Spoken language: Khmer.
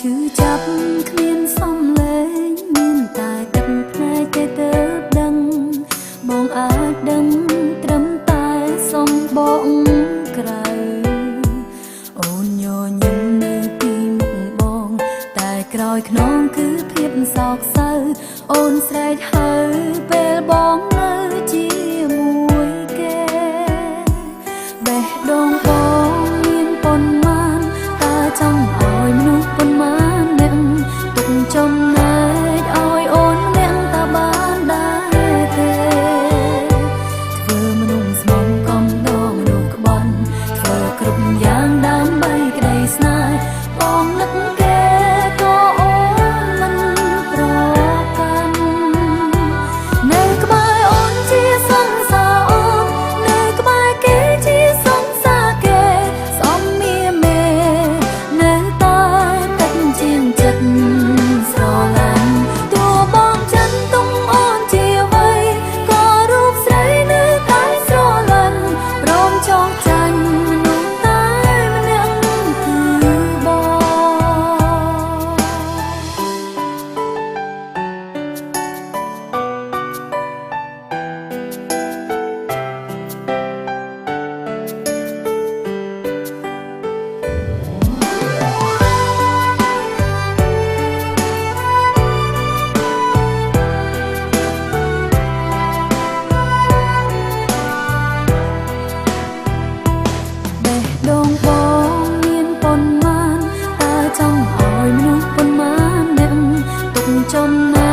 ឈឺចាប់គ្មានសំឡេងមានតែទឹកភ្នែកទេទៅដឹងបងអាចដឹងត្រឹមតែសំបងក្រៅអូនញញឹមនៅពីមុខបងតែក្រោយខ្នងគឺភាពសោកសៅអូនស្រែកហៅពេលបងនៅជាមួយគេបេះដូងបងមានប៉ុន្មានតើចង់ឲ្យមនុស្សប៉ុន្មានអ្នកទុកចំណែកឲ្យអូនអ្នកតើបានដែរទេធ្វើមនុស្សស្មងកំដងមនុស្សក្បន់ធ្វើគ្រប់យ៉ាងដើម្បីក្តីស្នេហ៍បងនឹកគេក៏អូនមិនប្រកាន់នៅក្បែរអូនជាសង្សារអូននៅក្បែរគេជាសង្សារគេសំមៀមេនៅតែទឹកជាងចិត្តស្រឡាញ់តួបងចិនទុំអូនជាអ្វីក៏រូបស្រីនៅតែស្រឡាញ់ព្រមចងចាញ់មនុស្សតែម្នាក់គឺបងបេះដូងបងមានប៉ុន្មានតើចង់ឲ្យមនុស្សប៉ុន្មានអ្នកទុកចំណែ